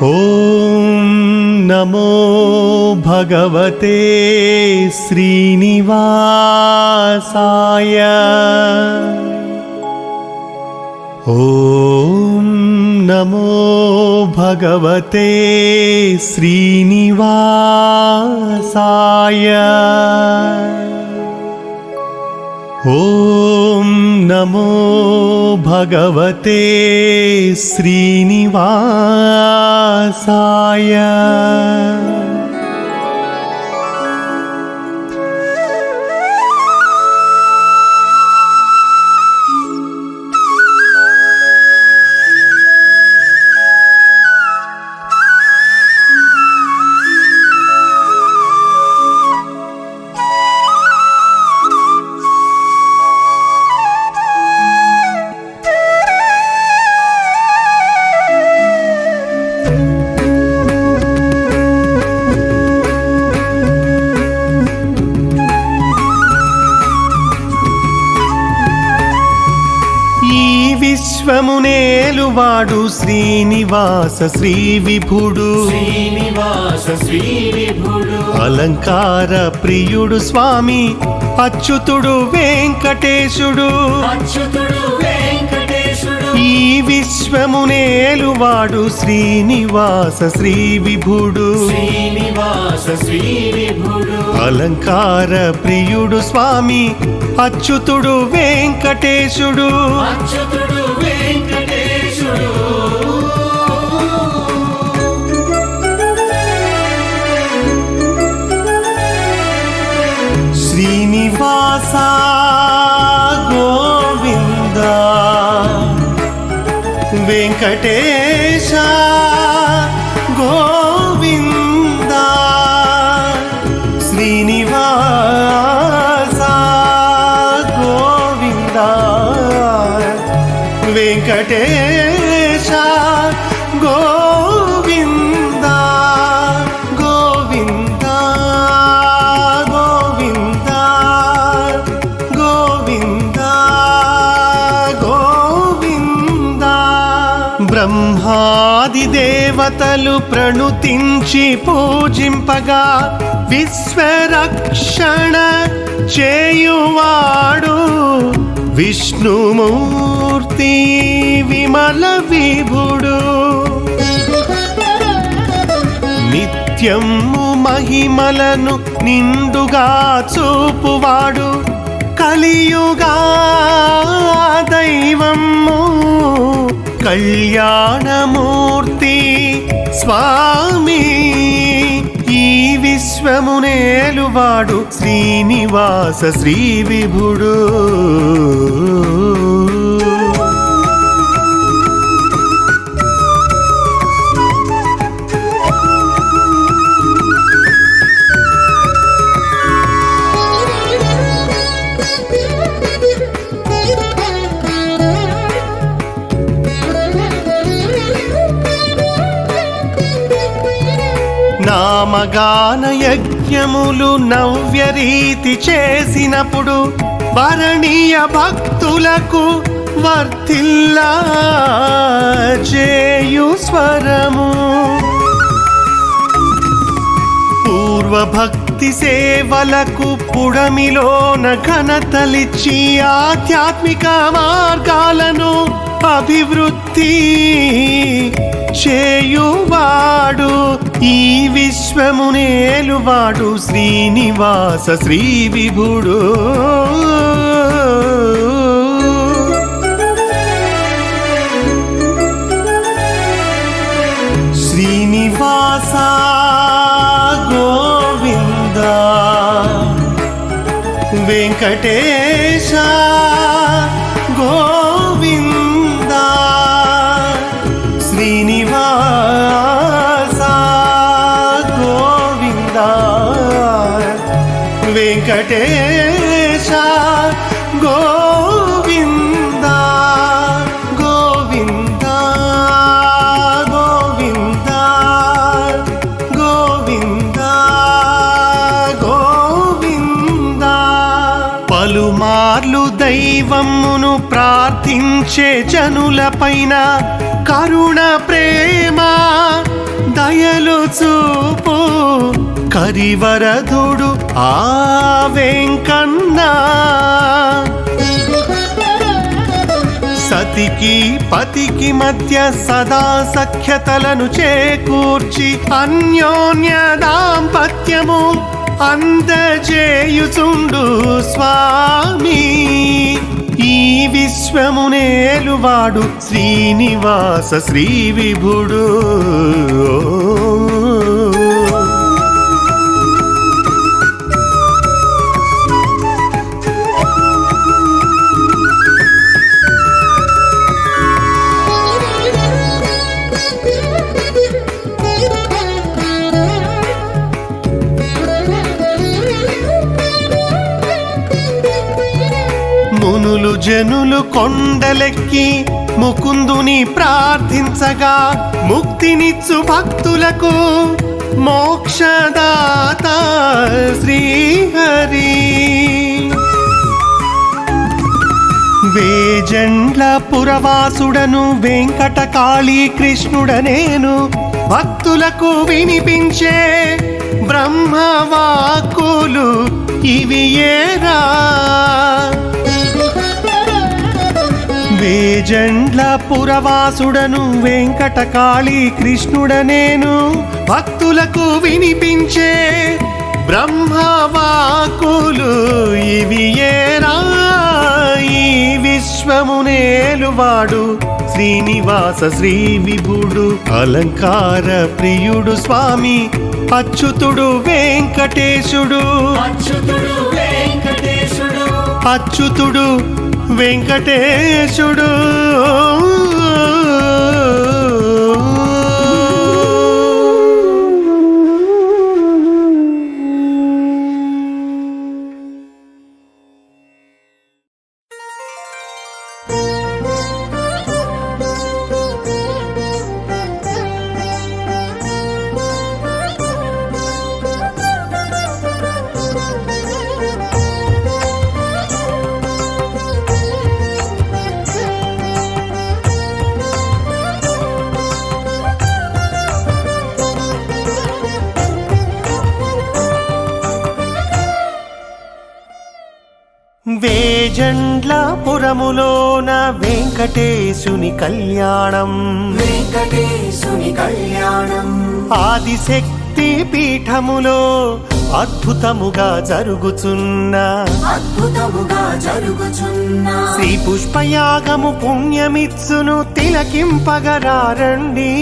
ఓం నమో భగవతే శ్రీనివాసాయ. ఓం నమో భగవతే శ్రీనివాసాయ. ఓం నమో భగవతే శ్రీనివాసాయ. విశ్వమునేలువాడు శ్రీనివాస శ్రీ విభుడు. అలంకార ప్రియుడు స్వామి అచ్యుతుడు వెంకటేశుడు. ఈ విశ్వమునేలువాడు శ్రీనివాస శ్రీ విభుడు. అలంకార ప్రియుడు స్వామి అచ్యుతుడు వెంకటేశుడు. శ్రీనివాస గోవింద వెంకటేశ గోవింద. శ్రీనివాస గోవింద వెంకటేశ గోవింద గోవింద గోవింద గోవింద గోవింద. బ్రహ్మాది దేవతలు ప్రణుతించి పూజింపగా విశ్వరక్షణ చేయువాడు విష్ణుమూర్తి విమల విభుడు. నిత్యము మహిమలను నిండుగా చూపువాడు కలియుగా దైవము కళ్యాణమూర్తి స్వామి. ఈ విశ్వమునేలువాడు శ్రీనివాస శ్రీ విభుడు. నామగాన యజ్ఞములు నవ్యరీతి చేసినప్పుడు వరణీయ భక్తులకు వర్ధిల్లా చేయు స్వరము. పూర్వభక్తి సేవలకు పుడమిలోన ఘనతలిచ్చి ఆధ్యాత్మిక మార్గాలను అభివృద్ధి చేయువాడు ఈ విశ్వమునేలువాడు శ్రీనివాస శ్రీ విభుడు. శ్రీనివాస గోవింద వెంకటేశ గోవింద. శ్రీనివాస గోవింద వెంకటేశ గోవింద గోవింద గోవింద గోవింద గోవింద. పలుమార్లు దైవమును ప్రార్థించే జనులపైన కరుణ ప్రేమ దయలు చూపు కరివరదుడు ఆ వెంకన్న. సతికి పతికి మధ్య సదా సఖ్యతలను చేకూర్చి అన్యోన్య దాంపత్యము అందజేయుచుండు స్వామి. ఈ విశ్వమునేలువాడు శ్రీనివాస శ్రీ విభుడు. మునులు జనులు కొండలెక్కి ముకుందుని ప్రార్థించగా ముక్తినిచ్చు భక్తులకు మోక్షదాత శ్రీహరి. వేజండ్ల పురవాసుడను వెంకటకాళీ కృష్ణుడనేను భక్తులకు వినిపించే బ్రహ్మవాక్కులు ఇవి ఏరా. వేజండ్ల పురవాసుడను వెంకటకాళీ కృష్ణుడనేను భక్తులకు వినిపించే బ్రహ్మవాక్కులు ఇవి ఏరా. ఈ విశ్వమునేలువాడు శ్రీనివాస శ్రీ విభుడు. అలంకార ప్రియుడు స్వామి అచ్యుతుడు వెంకటేశుడు. అచ్యుతుడు వెంకటేశుడు. వేజండ్లపురములోన వెంకటేశుని కళ్యాణం. ఆదిశక్తి పీఠములో అద్భుతముగా జరుగుచున్న శ్రీ పుష్పయాగము పుణ్యమిత్సును తిలకింపగరారండి.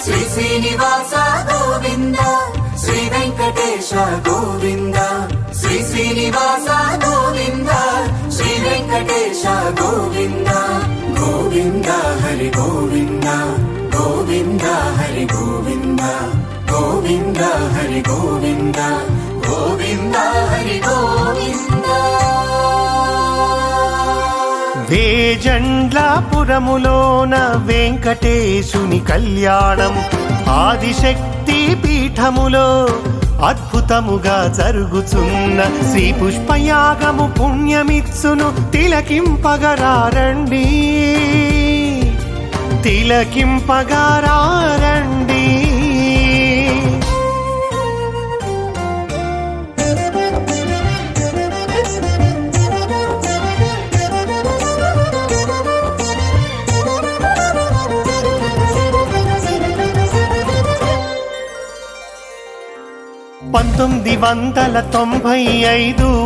శ్రీ శ్రీనివాస గోవింద శ్రీ వెంకటేశ గోవింద. శ్రీ శ్రీనివాస గోవింద శ్రీ వెంకటేశ గోవింద. గోవింద హరి గోవింద గోవింద హరి గోవింద. గోవింద హరి గోవింద గోవింద హరి గోవింద. వేజండ్లపురములోన వెంకటేశుని కళ్యాణం ఆదిశక్తి పీఠములో అద్భుతముగా జరుగుచున్న శ్రీ పుష్పయాగము పుణ్యమిత్సును తిలకింపగరారండి. తిలకింపగరారండి.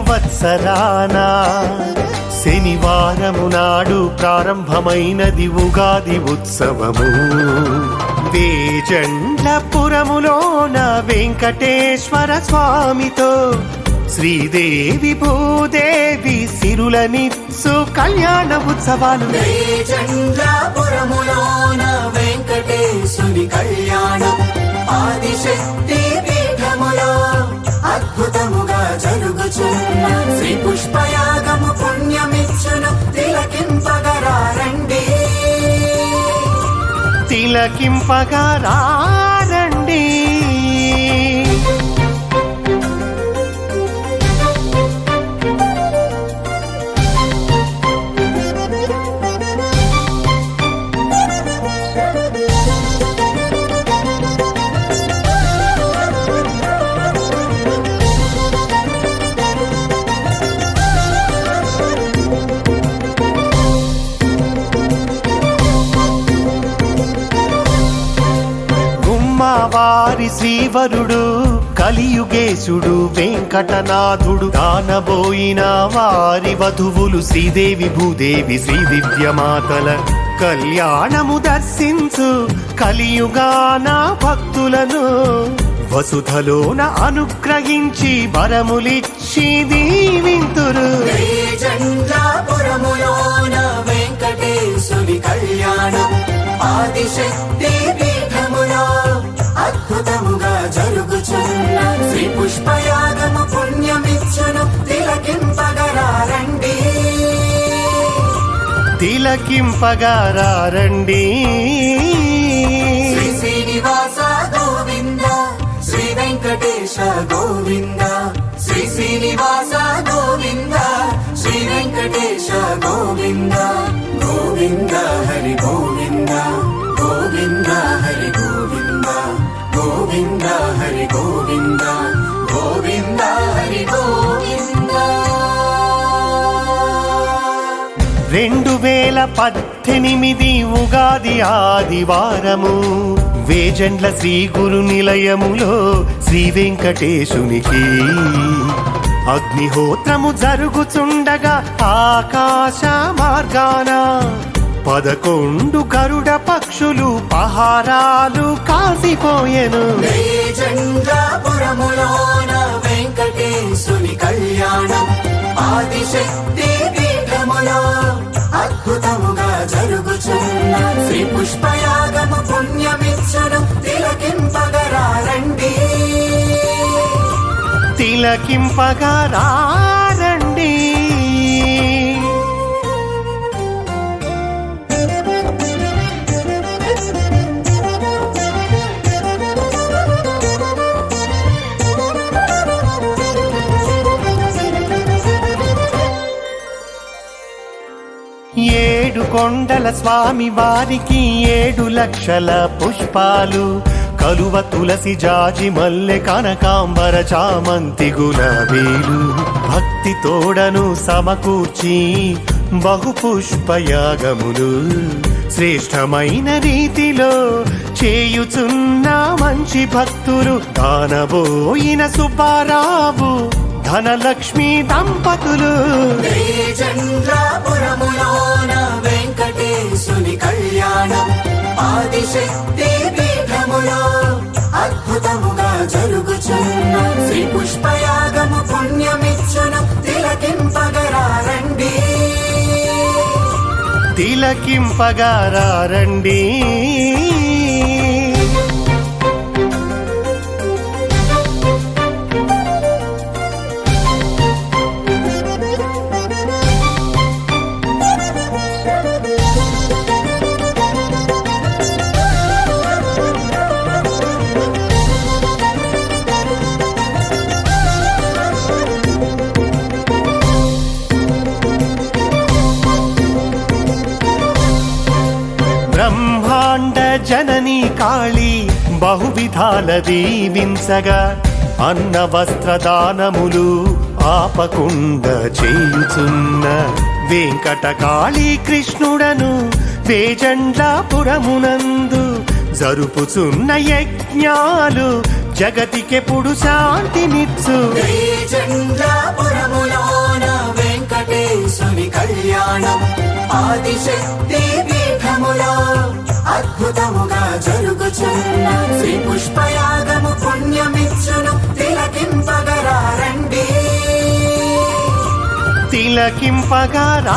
వత్సరాన శనివారము నాడు ప్రారంభమైనది ఉగాది ఉత్సవము. వేజండ్లపురములోన వెంకటేశ్వర స్వామితో శ్రీదేవి భూదేవి సిరులనిచ్చు కళ్యాణ ఉత్సవాలు. వేజండ్లపురములోన వెంకటేశుని కళ్యాణం ఆదిశక్తి పీఠములో అద్భుతముగా జరుగుచున్న శ్రీ పుష్పయాగము పుణ్యమిచ్చును తిలకింపగరారండి. తిలకింపగరారండి. శ్రీవరుడు కలియుగేశుడు వెంకటనాథుడు దానబోయిన వారి వధువులు శ్రీదేవి భూదేవి శ్రీ దివ్యమాతల కళ్యాణము దర్శించు కలియుగాన భక్తులను వసుధలోన అనుగ్రహించి వరములిచ్చి దీవింతురు. జంధ్రాపురములోన వెంకటేశుని కళ్యాణం ఆదిశక్తి పీఠములో అద్భుతముగా జరుగుచున్న శ్రీ పుష్పయాగము పుణ్యమిచ్చును తిలకింపగరారండి. తిలకింపగారండి. శ్రీ శ్రీనివాస గోవింద శ్రీ వెంకటేశ గోవింద శ్రీ శ్రీనివాస గోవింద శ్రీ వెంకటేశ గోవింద గోవింద హరి గోవింద గోవింద హరి గోవింద గోవింద హరి గోవింద గోవింద హరి గోవింద. 2018 ఉగాది ఆదివారము వేజండ్ల శ్రీ గురు నిలయములో శ్రీ వెంకటేశునికి అగ్నిహోత్రము జరుగుచుండగా ఆకాశ మార్గాన 11 గరుడ పక్షులు పహారాలు కాసిపోయెను. జంధ్రాపురములోన వెంకటేశుని కళ్యాణం ఆదిశక్తి పీఠములో అద్భుతముగా జరుగుచున్న శ్రీ పుష్పయాగము పుణ్యమిచ్చును తిలకింపగరారండి. తిలకింపగరారండి. ఏడు కొండల స్వామి వారికి 7 లక్షల పుష్పాలు కలువ తులసి జాజి మల్లె కనకాంబర చామంతి గులాబీలు భక్తి తోడను సమకూర్చి బహు పుష్పయాగములు శ్రేష్టమైన రీతిలో చేయుచున్న మంచి భక్తులు దానబోయిన సుబ్బారావు ధనలక్ష్మి దంపతులు. చంద్రాపురములోన వెంకటేశుని కళ్యాణం ఆదిశక్తి పీఠములో అద్భుతముగా జరుగుచున్న శ్రీ పుష్పయాగము పుణ్యమిచ్చును తిలకింపగరారండి. తిలకింపగరారండి. బ్రహ్మాండ జననీ కాళీ బహువిధాల దీవించగా అన్న వస్త్రదానములు ఆపకుండా చేయుచున్న వెంకటకాళీ కృష్ణుడను వేజండ్లాపురమునందు జరుపుచున్న యజ్ఞాలు జగతికెప్పుడు శాంతినిచ్చు. చంద్రాపురములోన వెంకటేశుని కళ్యాణం ఆదిశక్తి పీఠములో అద్భుతముగా జరుగుచున్న శ్రీ పుష్పయాగము పుణ్యమిచ్చును తిలకింపగరారండి. తిలకింపగరారండి.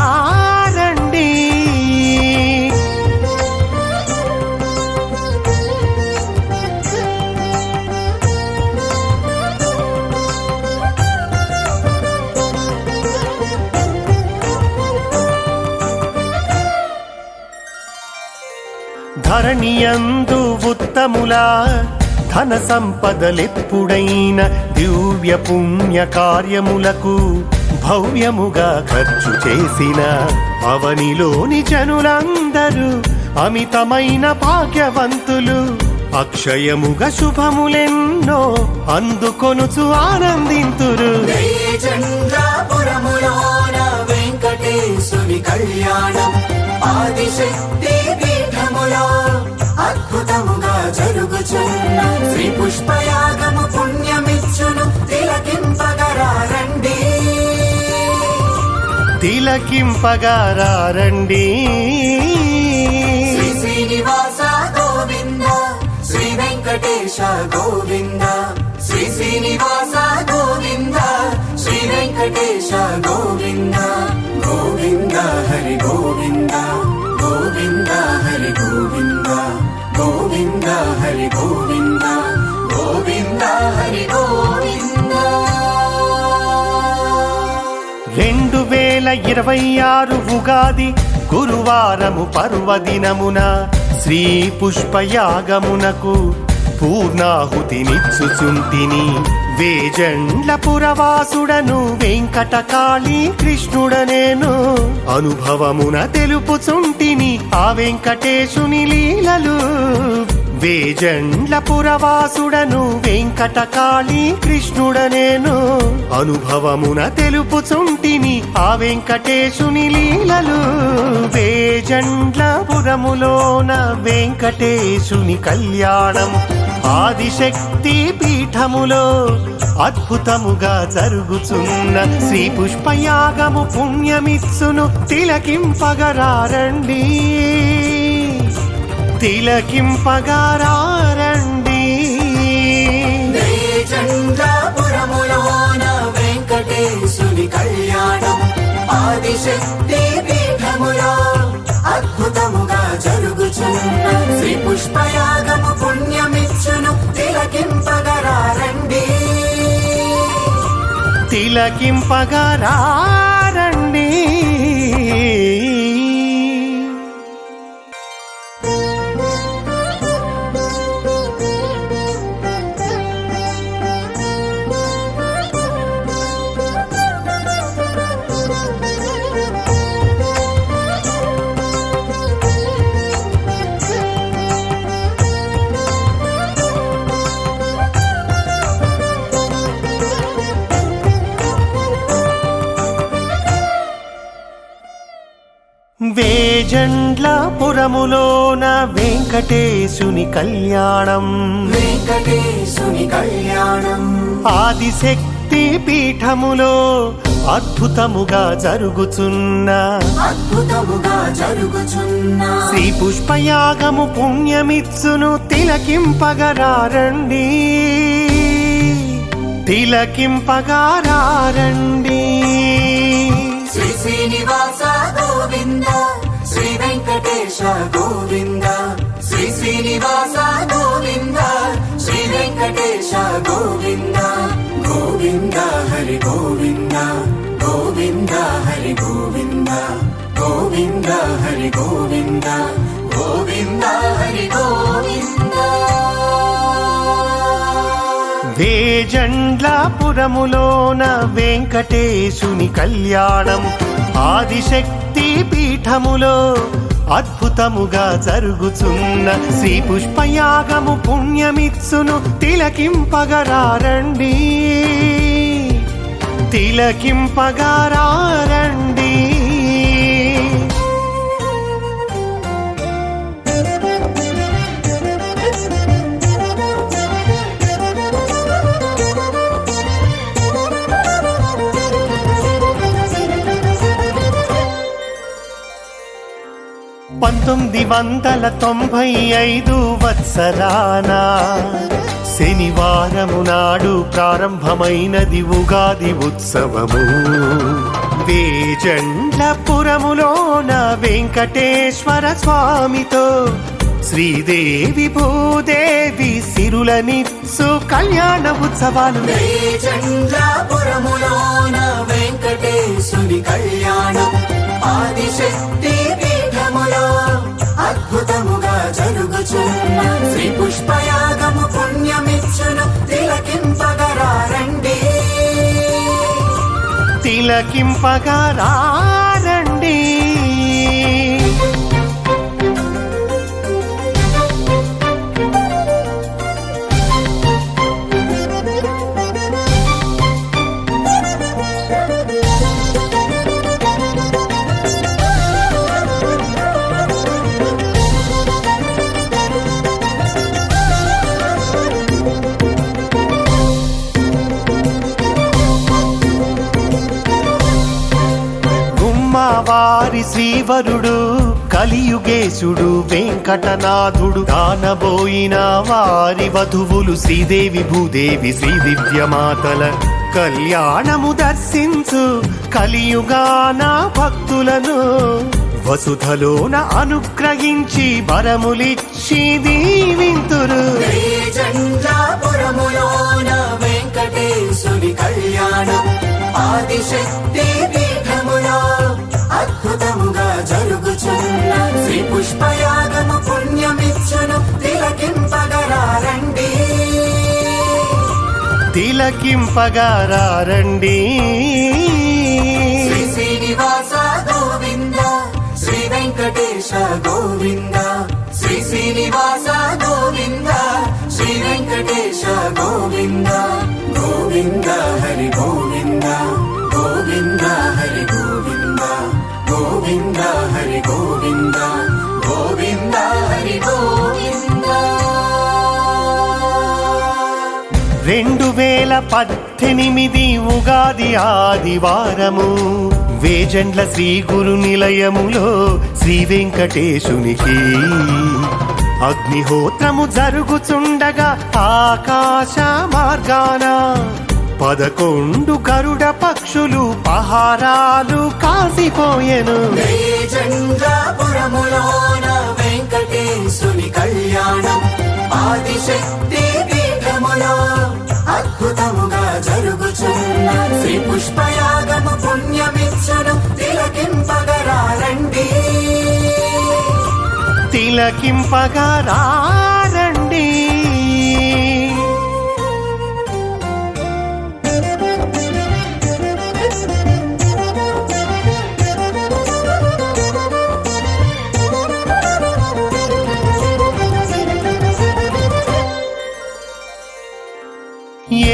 ధరణియందు ఉత్తముల ధన సంపదలెప్పుడైన దివ్య పుణ్య కార్యములకు భవ్యముగా ఖర్చు చేసిన అవనిలోని జనులందరూ అమితమైన భాగ్యవంతులు. అక్షయముగా శుభములెన్నో అందుకొనుచు ఆనందింతురు. చంద్రాపురములోన వెంకటేశుని కళ్యాణం ఆదిశక్తి పీఠములో అద్భుతముగా జరుగుచున్న శ్రీ పుష్ప తిలకింపగారండి. శ్రీ శ్రీనివాస గోవింద శ్రీ వెంకటేశ గోవింద శ్రీ శ్రీనివాస గోవింద శ్రీ వెంకటేశ గోవింద గోవింద హరి గోవింద గోవింద హరి గోవింద గోవింద హరి గోవింద గోవింద హరి గోవింద. 2026 ఉగాది గురువారము పర్వదినమున శ్రీ పుష్పయాగమునకు పూర్ణాహుతినిచ్చుచుంటిని. వేజండ్ల పురవాసుడను వెంకటకాళీ కృష్ణుడనేను అనుభవమున తెలుపుచుంటిని ఆ వెంకటేశుని లీలలు. వేజండ్ల పురవాసుడను వెంకటకాళీ కృష్ణుడనేను అనుభవమున తెలుపుచుంటిని ఆ వెంకటేశుని లీలలు. వేజండ్ల పురములోన వెంకటేశుని కళ్యాణం ఆదిశక్తి పీఠములో అద్భుతముగా జరుగుచున్న శ్రీ పుష్పయాగము పుణ్యమిత్సును తిలకింపగరారండి. తిలకింపగారండి. వేజండ్లాపురములోన వెంకటేశుని కళ్యాణం ఆదిశక్తి పీఠములో అద్భుతముగా జరుగుచున్న శ్రీ పుష్పయాగము పుణ్యమిచ్చును తిలకింపగరారండి. తిలకింపగరారండి. వేజండ్లాపురములోన వెంకటేశుని కళ్యాణం వెంకటేశుని కళ్యాణం ఆదిశక్తి పీఠములో అద్భుతముగా జరుగుచున్న శ్రీ పుష్పయాగము పుణ్యమిత్సును తిలకింపగరారండి. తిలకింపగరారండి. శ్రీ శ్రీనివాస గోవింద శ్రీ వెంకటేశ గోవింద శ్రీ శ్రీనివాస గోవింద శ్రీ వెంకటేశ గోవింద గోవింద హరి గోవింద గోవింద హరి గోవింద గోవింద హరి గోవింద గోవింద హరి గోవింద. వేజండ్లాపురములోన వెంకటేశుని కళ్యాణం ఆదిశక్తి పీఠములో అద్భుతముగా జరుగుచున్న శ్రీ పుష్పయాగము పుణ్యమిత్సును తిలకింపగరారండి. తిలకింపగరారండి. పంతొమ్మిది 1995 వత్సరాన శనివారము నాడు ప్రారంభమైనది ఉగాది ఉత్సవము. వేజండ్లపురములోన వెంకటేశ్వర స్వామితో శ్రీదేవి భూదేవి సిరులనిచ్చు కళ్యాణ ఉత్సవాలు. వేజండ్లాపురములోన వెంకటేశుని కళ్యాణం ఆదిశక్తి పీఠములో అద్భుతముగా జరుగుచున్న శ్రీ పుష్పయాగము పుణ్యమిచ్చును తిలకింపగరారండి. తిలకింపగరారండి. వారి శ్రీవరుడు కలియుగేశుడు వెంకటనాథుడు కానబోయిన వారి వధువులు శ్రీదేవి భూదేవి శ్రీ దివ్యమాతల కళ్యాణము దర్శించు కలియుగాన భక్తులను వసుధలోన అనుగ్రహించి వరములిచ్చి దీవింతురు. జంజాపురములోన వెంకటేశుని కళ్యాణం ఆదిశక్తి పీఠములో అద్భుతముగా జరుగుచున్న శ్రీ పుష్పయాగము పుణ్యమిచ్చును తిలకింపగరారండి. తిలకింపగారండి. శ్రీ శ్రీనివాస గోవింద శ్రీ వెంకటేశ గోవింద శ్రీ శ్రీనివాస గోవింద శ్రీ వెంకటేశ గోవింద గోవింద హరి గోవింద గోవింద హరి గోవింద గోవింద హరి గోవింద గోవింద హరి గోవింద. 2018 ఉగాది ఆదివారము వేజండ్ల శ్రీ గురు నిలయములో శ్రీ వెంకటేశునికి అగ్నిహోత్రము జరుగుచుండగా ఆకాశ మార్గాన 11 గరుడ పక్షులు పహారాలు కాసిపోయెను. జంజాపురములోన వెంకటేశుని కళ్యాణం ఆదిశక్తి పీఠములో అద్భుతముగా జరుగుచున్న శ్రీ పుష్పయాగము పుణ్యమిచ్చును తిలకింపగరారండి. తిలకింపగారండి.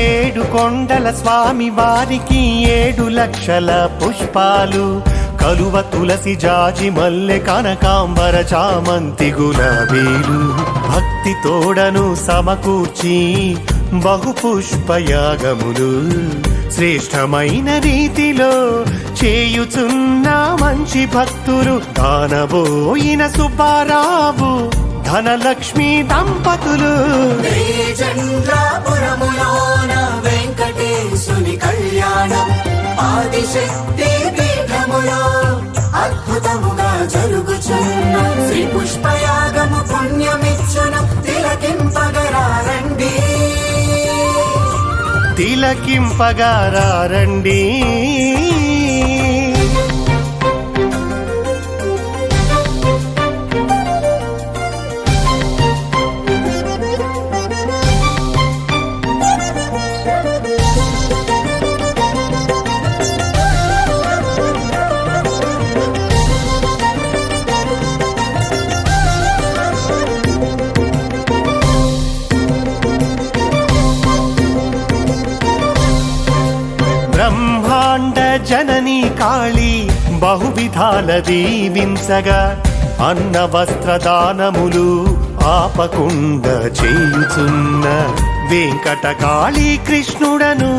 ఏడు కొండల స్వామి వారికి 7 లక్షల పుష్పాలు కలువ తులసి జాజి మల్లె కనకాంబర చామంతి గులాబీలు భక్తి తోడను సమకూర్చి బహు పుష్పయాగములు శ్రేష్టమైన రీతిలో చేయుచున్న మంచి భక్తులు కానబోయిన సుబ్బారావు ధనలక్ష్మి దంపతులు. జంజాపురములోన వెంకటేశుని కళ్యాణం ఆదిశక్తి పీఠములో అద్భుతముగా జరుగుచున్న శ్రీ పుష్పయాగము పుణ్యమిచ్చును తిలకింపగరారండి. తిలకింపగారండి. బ్రహ్మాండ జననీ కాళీ బహువిధాల దీవించగా అన్న వస్త్రదానములు ఆపకుండా చేయుచున్న వెంకట కాళీ కృష్ణుడను